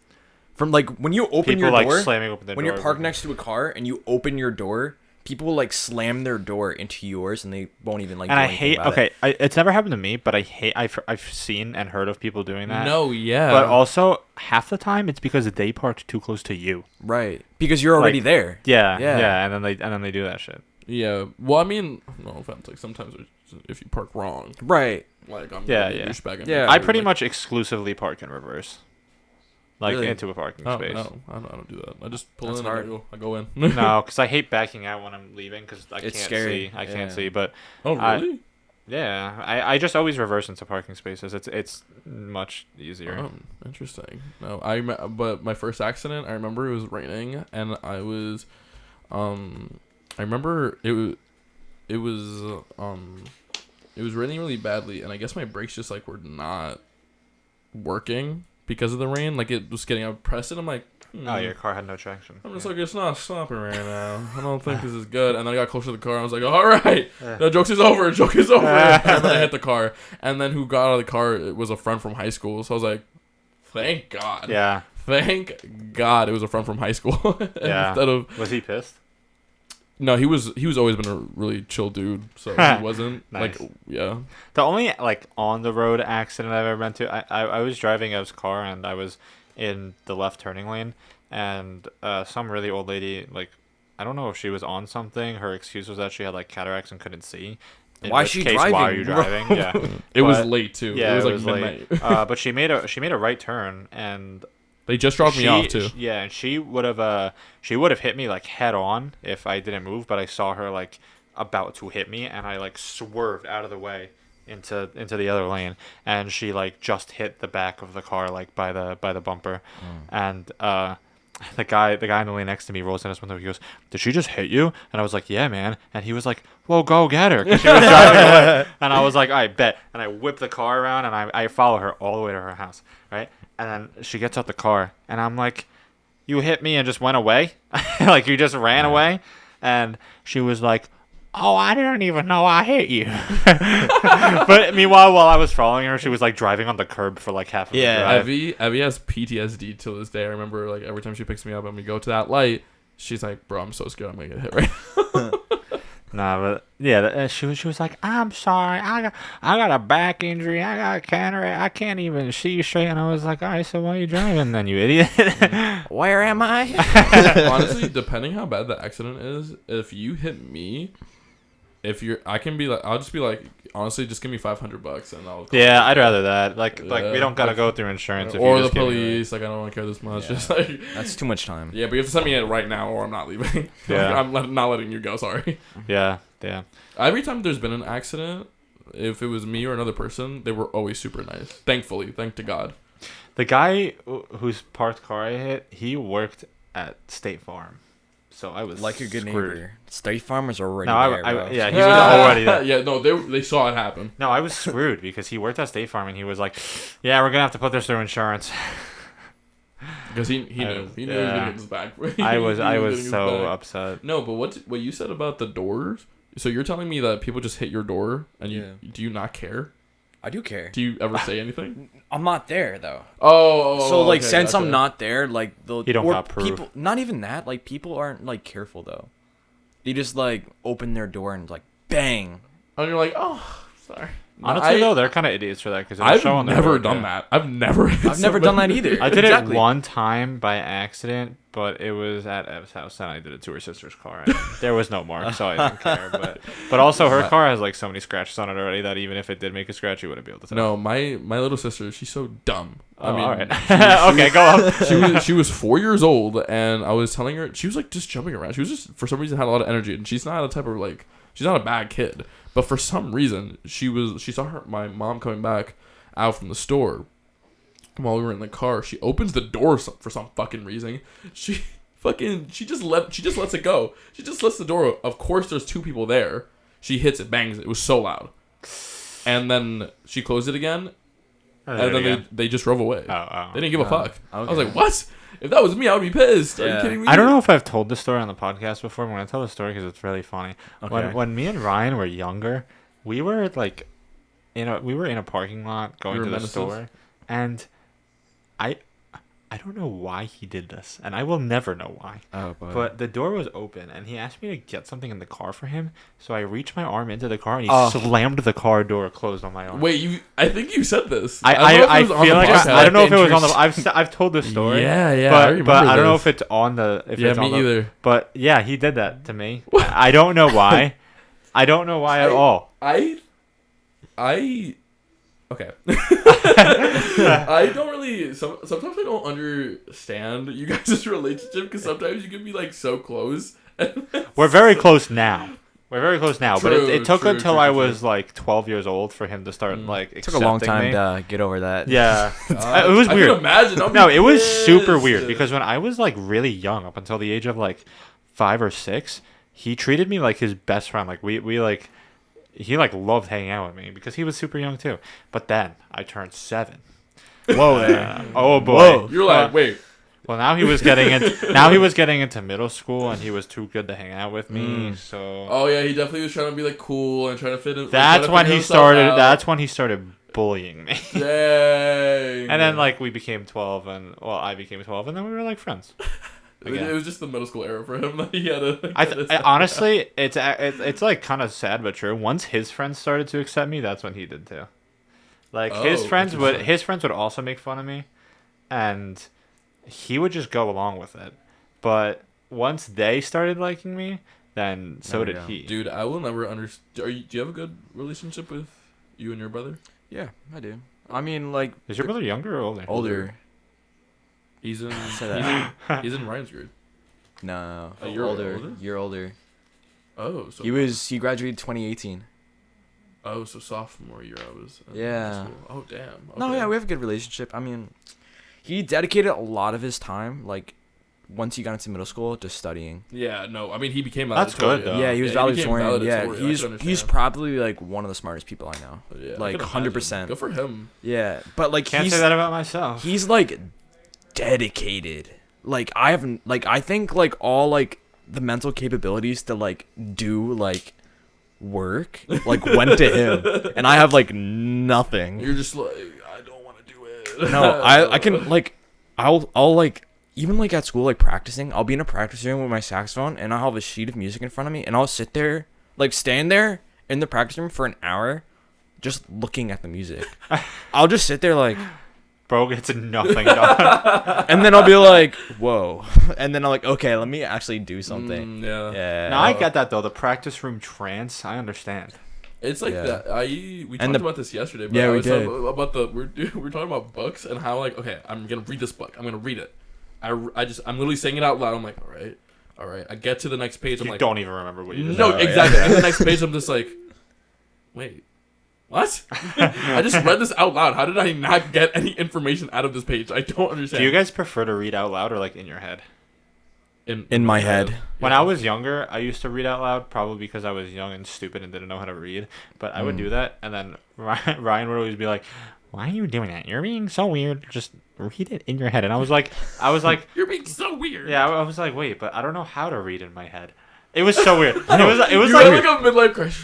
From like when you open your like door, slamming open the when door you're parked next to a car and you open your door, people will like slam their door into yours and they won't even like. And do I hate. it. It's never happened to me, but I hate. I've seen and heard of people doing that. No, yeah. But also half the time it's because they parked too close to you. Right. Because you're already there. Yeah. And then they do that shit. Yeah. Well, I mean, no offense. Like sometimes if you park wrong, right? Like I'm Yeah. Yeah. I pretty much exclusively park in reverse. Like Really? Into a parking space. No, I don't do that. I just pull That's in hard. and I go in. No, because I hate backing out when I'm leaving because I It's can't scary. see. I can't Yeah. see. But Oh really? I just always reverse into parking spaces. It's much easier. Oh, interesting. No, but my first accident, I remember it was raining, and I remember it was raining really badly, and I guess my brakes just like were not working because of the rain. Like it was getting, I would press it, I'm like, Oh, your car had no traction. I'm just like, it's not stopping right now. I don't think this is good. And then I got closer to the car. And I was like, all right, the joke is over. Joke is over. And then I hit the car. And then who got out of the car? It was a friend from high school. So I was like, thank God. Yeah. Thank God it was a friend from high school. Yeah. Instead of, was he pissed? No, he was always been a really chill dude. So he wasn't Nice. like, yeah. The only like on the road accident I've ever been to, I was driving Ev's car and I was in the left turning lane, and some really old lady, like, I don't know if she was on something. Her excuse was that she had like cataracts and couldn't see. Why is she driving? Why are you driving? Yeah, It was late too. Yeah, it was like midnight. late. But she made a right turn, and they just dropped me off too. Yeah, and she would have hit me like head on if I didn't move. But I saw her like about to hit me, and I like swerved out of the way into the other lane, and she like just hit the back of the car like by the bumper, and the guy in the lane next to me rolls in his window. He goes, "Did she just hit you?" And I was like, "Yeah, man." And he was like, "Well, go get her," 'cause she was driving away. And I was like, "I bet." And I whip the car around and I follow her all the way to her house, right? And then she gets out the car, and I'm like, "You hit me and just went away? Like you just ran away?" And she was like, "Oh, I didn't even know I hit you." But meanwhile, while I was following her, she was like driving on the curb for like half of the drive. Evie has PTSD till this day. I remember like every time she picks me up and we go to that light, she's like, "Bro, I'm so scared I'm gonna get hit right now." Nah, but yeah, she was like, "I'm sorry, I got a back injury, I got a cataract, I can't even see straight." And I was like, "All right, so why are you driving then, you idiot?" Where am I? Honestly, depending how bad the accident is, if you hit me, I can be like, I'll just be like, honestly, just give me $500 and I'll. Yeah, I'd rather that. Like we don't gotta go through insurance. If or you the just give me, police. Like I don't want to care this much. Yeah. Just like That's too much time. yeah, but you have to send me it right now, or I'm not leaving. Yeah. I'm not letting you go. Sorry. Yeah. Every time there's been an accident, if it was me or another person, they were always super nice. Thankfully, thank to God. The guy whose parked car I hit, he worked at State Farm, so I was Like a good screwed. neighbor. State Farm was already No, there, bro. yeah, he was already there. Yeah, no, they saw it happen. No, I was screwed because he worked at State Farm and he was like, "Yeah, we're gonna have to put this through insurance." Because he knew he was gonna get this back. I was He getting his so back. upset. No, but what you said about the doors? So you're telling me that people just hit your door and do you not care? I do care. Do you ever say anything? I'm not there though. Oh, So like, okay, since gotcha. I'm not there, like You don't got proof. people. Not even that. Like people aren't like careful though. They just like open their door and like bang. And you're like, oh, sorry. Honestly, though, they're kind of idiots for that because I've never done that. I've never I've never done that either. I did Exactly. it one time by accident but it was at Ev's house, and I did it to her sister's car. And there was no mark, so I didn't care. But also, her car has like so many scratches on it already that even if it did make a scratch, you wouldn't be able to tell. No, my little sister, she's so dumb. I mean, all right. Okay, go on. She was 4 years old, and I was telling her, she was like just jumping around. She was just, for some reason, had a lot of energy, and she's not the type of like, she's not a bad kid, but for some reason, she saw my mom coming back out from the store. While we were in the car, she opens the door for some fucking reason. She just lets it go. She just lets the door. Of course, there's two people there. She hits it, bangs it. It was so loud. And then she closed it again. And then they just drove away. They didn't give a fuck. Okay. I was like, what? If that was me, I would be pissed. Are you kidding me? I don't know if I've told this story on the podcast before. I'm going to tell the story because it's really funny. Okay. When me and Ryan were younger, we were like, in a parking lot going to the store, and I don't know why he did this, and I will never know why. Oh, but the door was open, and he asked me to get something in the car for him. So I reached my arm into the car, and he slammed the car door closed on my arm. Wait, I think you said this. I feel like I don't know if it was on the. I've told this story. Yeah. But I don't know if it's on the. Me either. But yeah, he did that to me. I don't know why. I don't know why at all. Okay. I don't really. Sometimes I don't understand you guys' relationship because sometimes you can be like so close. We're very close now. But it took true, until I was like 12 years old for him to start like accepting me. It took a long time to get over that. Yeah. It was weird. I can imagine. No, it was super weird because when I was like really young, up until the age of like 5 or 6, he treated me like his best friend. Like we like. He like loved hanging out with me because he was super young too. But then I turned 7. Whoa there. Oh boy. Whoa. You're like, wait. Well, now he was getting into middle school, and he was too good to hang out with me. So. Oh yeah, he definitely was trying to be like cool and trying to fit in. That's when he started. That's when he started bullying me. Dang. And then like we became 12, and I became 12, and then we were like friends. Again. It was just the middle school era for him. He had a. I honestly, it's like kind of sad but true. Once his friends started to accept me, that's when he did too. Like his friends would also make fun of me, and he would just go along with it. But once they started liking me, then so did he. Dude, I will never understand. Do you have a good relationship with you and your brother? Yeah, I do. I mean, like, is your brother younger or older? Older. He's in Ryan's grade. No. You're older? You're older. Oh, so he graduated 2018. Oh, so sophomore year I was. Yeah. Oh, damn. Okay. No, yeah, we have a good relationship. I mean, he dedicated a lot of his time, like, once he got into middle school, to studying. Yeah, no, I mean, he became That's good, though. Yeah, he was valedictorian. Yeah, he's probably, like, one of the smartest people I know. Yeah, like, 100%. Good for him. Yeah, but, like, can't say that about myself. He's, like, dedicated. Like, I think, like, all, like, the mental capabilities to, like, do, like, work, like, went to him. And I have, like, nothing. You're just like, I don't want to do it. No, I can, like, I'll, like, even, like, at school, like, practicing, I'll be in a practice room with my saxophone, and I'll have a sheet of music in front of me, and I'll sit there, like, stand there in the practice room for an hour just looking at the music. I'll just sit there, like... Bro gets nothing done. And then I'll be like, whoa. And then I'm like, okay, let me actually do something. Yeah. No, I get that, though. The practice room trance, I understand. It's like that. We talked about this yesterday. But yeah, we did. About we're talking about books and how, like, okay, I'm going to read this book. I'm going to read it. I'm literally saying it out loud. I'm like, all right. I get to the next page. I'm like, don't even remember what you just said. No, exactly. Yeah. And the next page, I'm just like, wait. What? I just read this out loud. How did I not get any information out of this page? I don't understand. Do you guys prefer to read out loud or like in your head? In my head. When I was younger, I used to read out loud, probably because I was young and stupid and didn't know how to read. But I would do that, and then Ryan would always be like, "Why are you doing that? You're being so weird. Just read it in your head." And I was like, "You're being so weird." Yeah, I was like, "Wait, but I don't know how to read in my head." It was so weird. It was you like a midlife crisis.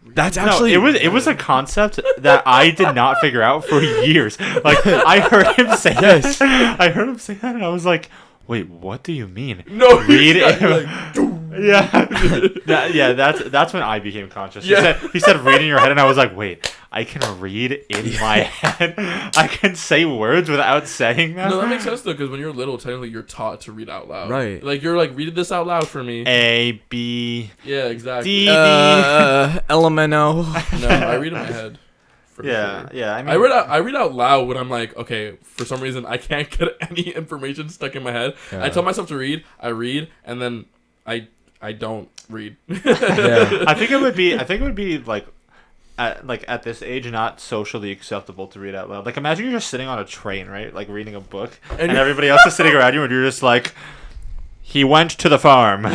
That's actually it was a concept that I did not figure out for years. Like I heard him say this. I heard him say that, and I was like, "Wait, what do you mean?" No, read it. Yeah, that's when I became conscious. He said read in your head, and I was like, "Wait, I can read in my head. I can say words without saying them. No, that makes sense though, because when you're little, technically you're taught to read out loud. Right. Like you're like, read this out loud for me. A, B. Yeah, exactly. D. Elemento. No, I read in my head. Yeah, Sure. yeah. I mean, I read out loud when I'm like, okay, for some reason I can't get any information stuck in my head. Yeah. I tell myself to read, I read, and then I don't read. Yeah. I think it would be like at this age not socially acceptable to read out loud. Like imagine you're just sitting on a train, right? Like reading a book, and everybody else is sitting around you, and you're just like, he went to the farm.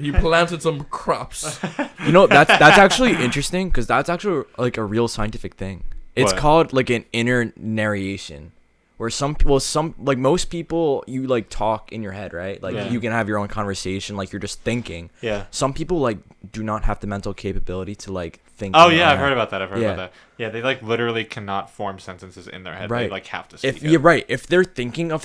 He planted some crops. You know, that's actually interesting because that's actually like a real scientific thing. It's What? called like an inner narration, where some like most people, you like talk in your head, right? Like Yeah. you can have your own conversation, like you're just thinking. Yeah. Some people like do not have the mental capability to like think. Oh in yeah, their I've heard head. about that. I've heard Yeah. about that. Yeah, they like literally cannot form sentences in their head. They Right. like have to speak. If you're right, if they're thinking of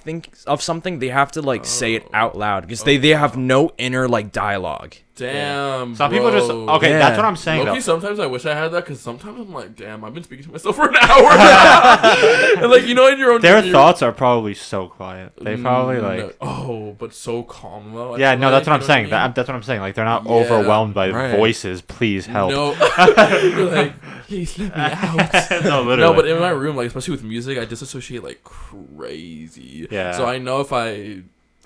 something, they have to like say it out loud because they have no inner like dialogue. Damn. Some people just okay. Yeah. That's what I'm saying. Loki, Though. sometimes I wish I had that because sometimes I'm like, damn, I've been speaking to myself for an hour now. And like, you know, in your own Their your- thoughts are probably so quiet. They probably like. No. Oh, but so calm though. I Yeah, feel no, that's like, what I'm you know saying. I mean? That's what I'm saying. Like they're not Yeah. overwhelmed by Right. voices. Please help. No, you're like, please let me out. No, literally. No, but in my room, like especially with music, I disassociate like crazy. Yeah. So I know if I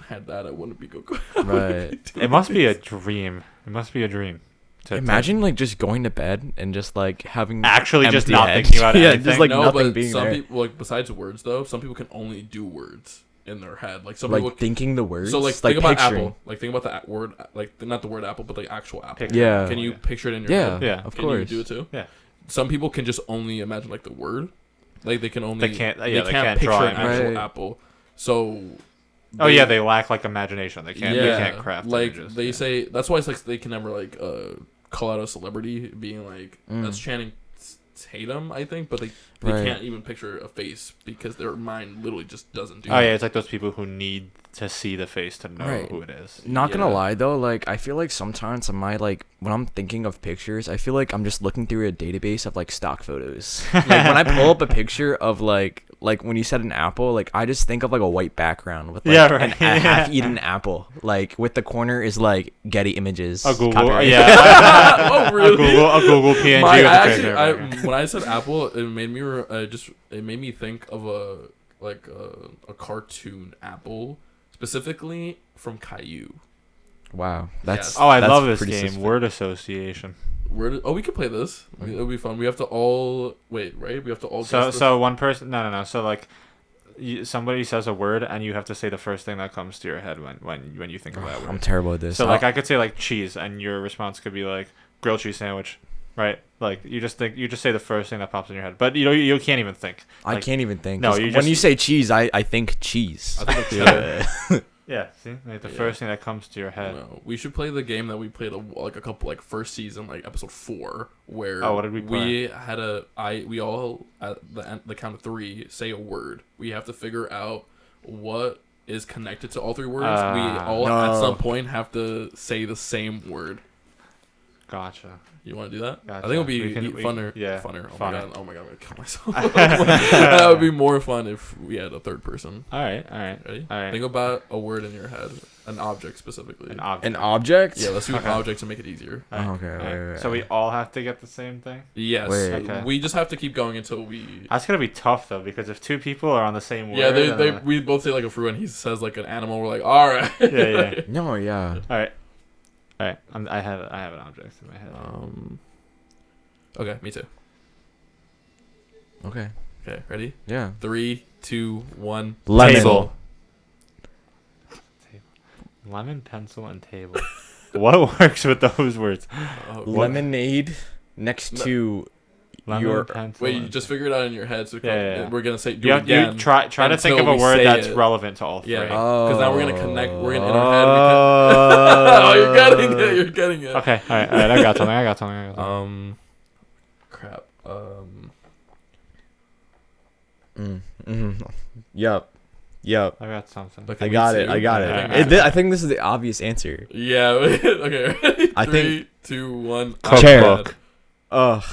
had that, I wouldn't be go. Right. It must be a dream. It must be a dream. Imagine like just going to bed and just like having Actually just empty not head. thinking about yeah, anything. just like No, nothing but being some there. people, like besides words though, some people can only do words in their head. Like some Like people. thinking the words. So like think about picturing. apple. Like think about the word, like not the word apple, but the actual apple. Picture. Yeah. Can you picture it in your Yeah. head? Yeah. Of Can course. you do it too? Yeah. Some people can just only imagine like the word. Like they can only. They can't- yeah, They they can't can't picture draw an actual Right. apple. So. Oh yeah, they lack like imagination. They can't. They can't craft. Like images. they Yeah. say, that's why it's like they can never like call out a celebrity being like that's Channing Tatum, I think, but they Right. can't even picture a face because their mind literally just doesn't do. Oh that. yeah, it's like those people who need to see the face to know Right. who it is. Not gonna Yeah. lie though, like I feel like sometimes I might like when I'm thinking of pictures, I feel like I'm just looking through a database of like stock photos. Like when I pull up a picture of like when you said an apple, like I just think of like a white background with like Yeah, right. a half-eaten apple. Like with the corner is like Getty Images. A Google, copyright. yeah. Oh really? a Google PNG. My, with I the actually, picture. when I said apple, it made me it made me think of a cartoon apple, specifically from Caillou. Wow, that's Yes. Oh, I that's love this pretty game. specific. Word association. We could play this. It'll be fun. We have to all wait, right? We have to all. So guess so one person. No. So like, somebody says a word and you have to say the first thing that comes to your head when you think of that word. I'm terrible at this. So like I could say like cheese and your response could be like grilled cheese sandwich, right? Like you just say the first thing that pops in your head, but you can't even think. I Like, can't even think. No, 'cause you when just- you say cheese, I think cheese. I think of cheddar. Yeah, see, like the Yeah. first thing that comes to your head. No, we should play the game that we played like a couple like first season, like episode 4, where Oh, what did we play? we had we all at the count of 3 say a word. We have to figure out what is connected to all 3 words. We all at No. some point have to say the same word. Gotcha. You want to do that? Gotcha. I think it'll be We can- funner. yeah, funner. Oh funner. my god! Oh my god! I'm gonna kill myself. That would be more fun if we had a third person. All right. Ready? All right. Think about a word in your head, an object specifically. An object. An object? Yeah, let's do Okay. an object to make it easier. All right, Okay, all wait, wait, So we wait. all have to get the same thing. Yes. Wait. Okay. We just have to keep going until we. That's gonna be tough though, because if 2 people are on the same word. Yeah, then- we both say like a fruit, and he says like an animal. We're like, all right. Yeah. No, yeah. All right. I have an object in my head. Okay, me too. Okay. Okay, ready? Yeah. 3, 2, 1. Lemon. Table. Lemon, pencil, and table. What works with those words? Oh, Lemonade next No. to Lemon, your. pencil. wait, you and just figure it out in your head. So Yeah. we're gonna say do You, it again. you try to think of until a we word say that's it. relevant to all 3. Yeah. Because now we're gonna connect. We're gonna in our head. Oh. Oh, you're getting it. You're getting it. Okay. All right. I got something. Crap. Yup. I got something. Okay, I got me it. too. I got Okay. it. I think this is the obvious answer. Yeah. Okay. Ready? I 3, 2, 1. Chair. Cookbook. Ugh.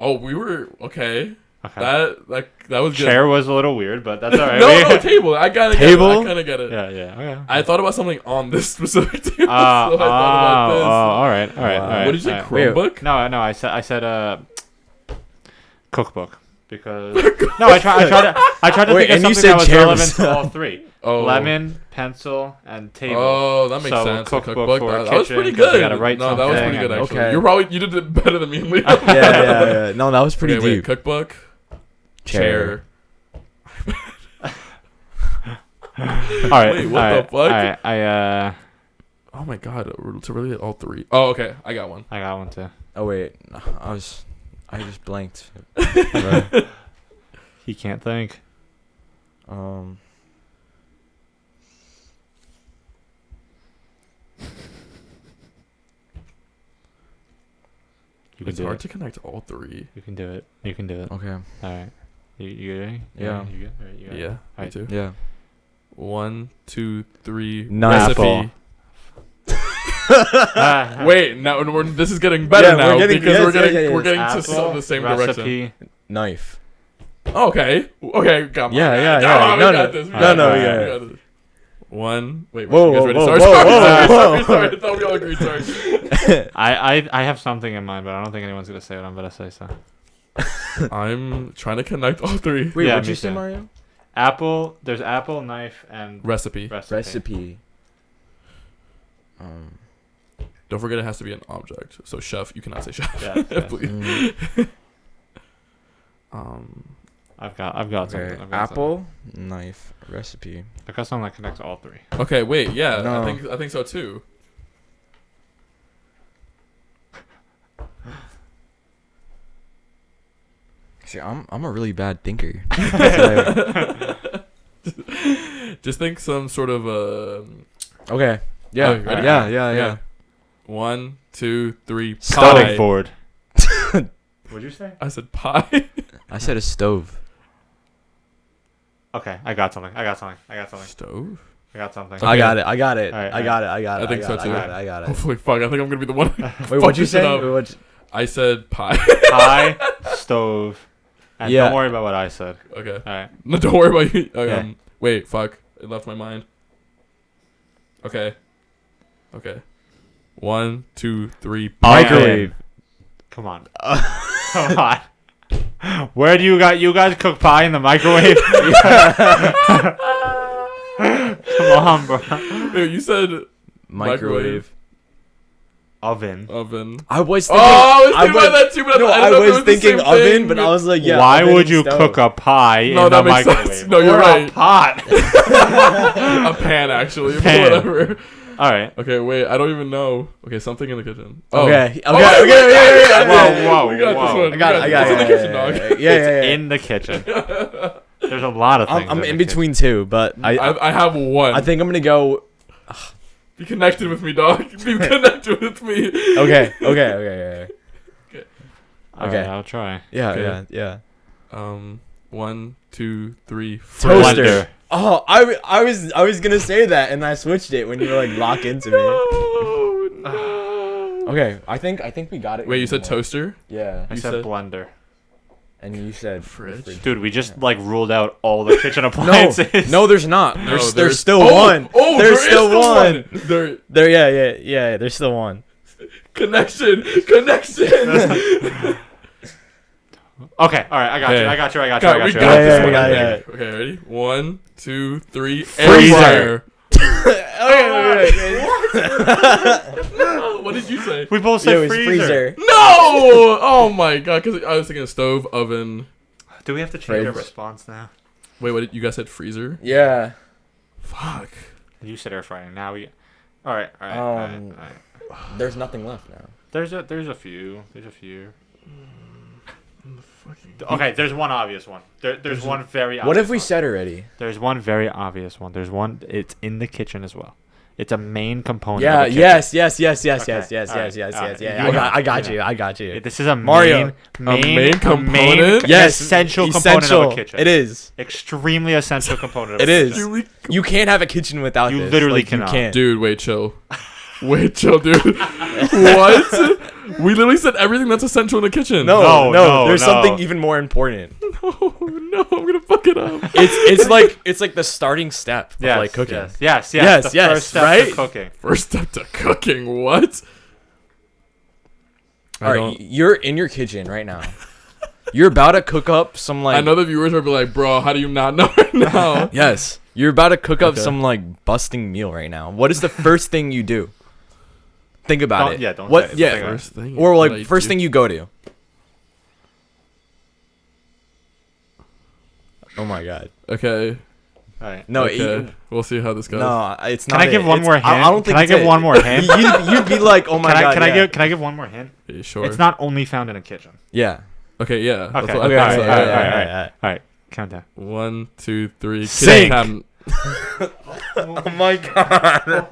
Oh, we were okay. Okay. That was good. Chair was a little weird, but that's all right. no, table. I kind of get it. Yeah. Okay. I thought about something on this specific table. So I thought about this. all right. What did you say? Chromebook? No. I said cookbook because no, I tried to think of something that was relevant to all three. Lemon, pencil, and table. Oh, that makes sense. Cookbook for that kitchen, was pretty good. That was pretty good actually. Okay. You did it better than me and Leo. yeah. No, that was pretty deep. Wait, cookbook. Chair. All right. Wait, what the fuck? I Oh my god, to really hit all three. Oh, okay. I got one. I got one too. Oh wait, I just blanked. He can't think. It's hard to connect all three. You can do it. Okay. All right. You ready? Yeah. You good? All right, you got it. Yeah. All Me right. too. Yeah. 1, 2, 3. Nice. Recipe. Apple. Wait, now this is getting better now we're getting to the same recipe. direction. Knife. Okay, come on. Yeah. We got this. We got this. 1. Wait, whoa, you guys ready? whoa, Sorry. I thought we all agreed. Sorry. I have something in mind, but I don't think anyone's gonna say what I'm gonna say. So I'm trying to connect all three. Wait, Yeah, what'd me you say, too. Mario? apple. There's apple, knife, and Recipe. Recipe. Don't forget it has to be an object. So chef, you cannot say chef. Yeah. Please. I've got something. Apple, knife, recipe. I've got something that connects all three. Okay, wait, yeah, No. I think so too. See, I'm a really bad thinker. Just think some sort of Okay. Yeah. Oh, ready? Yeah. 1, 2, 3. Cutting board. What'd you say? I said pie. I said a stove. Okay, I got something. Stove. Okay. I got it. I got it. Alright, I got it. I think so too. I got it. Hopefully, fuck. I think I'm gonna be the one. Wait, what'd you say? I said pie. Pie, stove, and Yeah. don't worry about what I said. Okay. All right. No, don't worry about you. Yeah. Wait, fuck. It left my mind. Okay. 1, 2, 3. Microwave. Come on. Come on. Where do you guys cook pie in the microwave? Come on, bro. Wait, you said Microwave. Oven. I was thinking. I was thinking about that too, but I was thinking oven, but I was like, yeah. Why oven would you stove. cook a pie in No, that the makes microwave? sense. No, you're Or right. A pot. A pan, actually. But Pan. whatever. All right. Okay, wait. I don't even know. Okay, something in the kitchen. Okay. Yeah. Whoa. We got this one. I got it. It's in the kitchen, dog. Yeah. In the kitchen. There's a lot of things. I'm in the between two, but I have one. I think I'm gonna go. Be connected with me, dog. Be connected with me. Okay. All right, I'll try. Yeah. 1, 2, 3. Toaster. Blender. Oh, I was gonna say that, and I switched it when you were like lock into me. No. Okay, I think we got it. Wait, you said toaster? Yeah. I You said said- blender. And you said Fridge. Dude, we just like ruled out all the kitchen appliances. No, there's not. No, There's still one. Oh, There's there is still one. There. Yeah. There's still one. Connection. Okay, all right, I got Okay. you. I got you. We got Yeah, this yeah, one. yeah. Okay, ready? 1, 2, 3. Freezer. Okay. What did you say? We both Yeah, said it was freezer. No! Oh my god, because I was thinking stove, oven. Do we have to change our Fridge. response now? Wait, what did you guys said freezer? Yeah. Fuck. You said air fryer. Now we. All right. There's nothing left now. There's a few. Okay, there's one obvious one. There's one very obvious What if we one. said already? There's one very obvious one. There's one. It's in the kitchen as well. It's a main component. Yeah. Of the kitchen. Yes. I got you. This is a Mario. main component? Yes. Essential component of a kitchen. It is. Extremely essential component of It a is. kitchen. You can't have a kitchen without You this. literally like, cannot. You can't. Dude, wait, chill. Wait, chill, dude. What? We literally said everything that's essential in the kitchen. No. There's something even more important. No, I'm gonna fuck it up. It's like the starting step of like cooking. Yes. First step right? to cooking. First step to cooking. What? All right, you're in your kitchen right now. You're about to cook up some like. I know the viewers will be like, bro, how do you not know right now? Yes, you're about to cook up some like busting meal right now. What is the first thing you do? Think about it. Yeah, don't. What? Say it. Yeah, first thing or like first thing you go to. Oh my god. Okay. All right. No, okay. We'll see how this goes. No, it's not. Can I give one more hint? I don't think. Can I give one more hint? You'd be like, oh my god. Can I give one more hint? Yeah, sure. It's not only found in a kitchen. Yeah. Okay. Yeah. Okay. That's what Okay. I thought. All right. Count down. 1, 2, 3. Sink. Oh my god.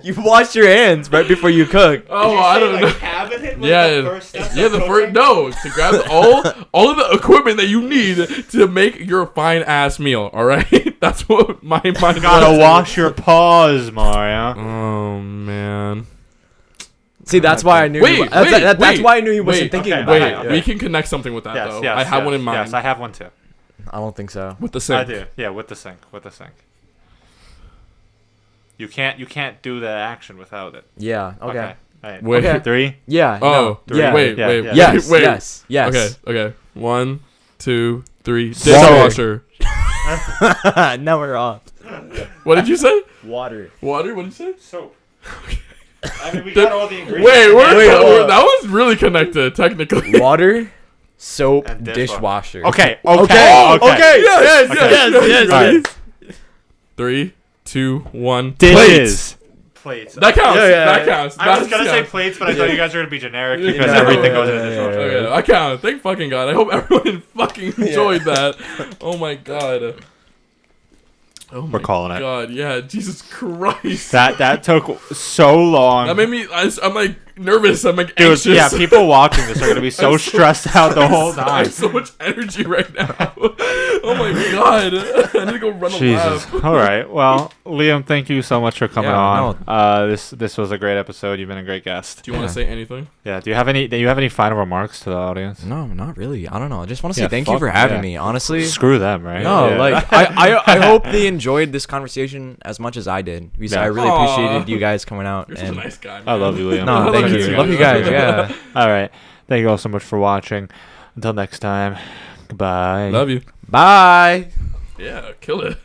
You wash your hands right before you cook. Oh, I don't know. Cabinet was Yeah, the first step the first to grab all of the equipment that you need to make your fine ass meal. All right, that's what my mind. Gotta wash your paws, Mario. Oh man. See, that's why I knew. That's why I knew he wasn't thinking about it. Wait, we can connect something with that though. I have one in mind. Yes, I have one too. I don't think so. With the sink. I do. Yeah, with the sink. You can't do the action without it. Yeah. Okay. All right. Wait. Okay. 3. Yeah. Oh. No. 3. Yeah. Wait. Yes. Wait. Yes. Okay. 1, 2, 3. Water. Dishwasher. Now we're off. What did you say? Water. What did you say? Soap. I mean, we got all the ingredients. Wait, that was really connected, technically. Water, soap, And dishwasher. Okay. Yes. 3, 2, 1. Dishes. Plates. That counts. Yeah. That counts. I was gonna say plates, but I thought you guys were gonna be generic because everything goes in the dishwasher. Okay, I count. Thank fucking God. I hope everyone fucking enjoyed that. Oh my God. Oh my We're calling it. God, yeah, Jesus Christ. That took so long. That made me. I'm like nervous. I'm like Dude, anxious. yeah, people watching this are gonna be so stressed out the whole I time. have so much energy right now. Oh my God. I need to go run a Jesus. lap. All right. Well, Liam, thank you so much for coming Yeah, on. This was a great episode. You've been a great guest. Do you want to say anything? Yeah. Do you have any final remarks to the audience? No, not really. I don't know. I just want to say Yeah, thank you fuck for having yeah. me. Honestly. Screw them, right? No, Yeah. like I hope they enjoyed this conversation as much as I did. Because Yeah. I really Aw. appreciated you guys coming out. You're such a And nice guy, man. I love you, Liam. no, I thank love you. you. Love you guys. Yeah. All right. Thank you all so much for watching. Until next time. Goodbye. Love you. Bye. Yeah, kill it.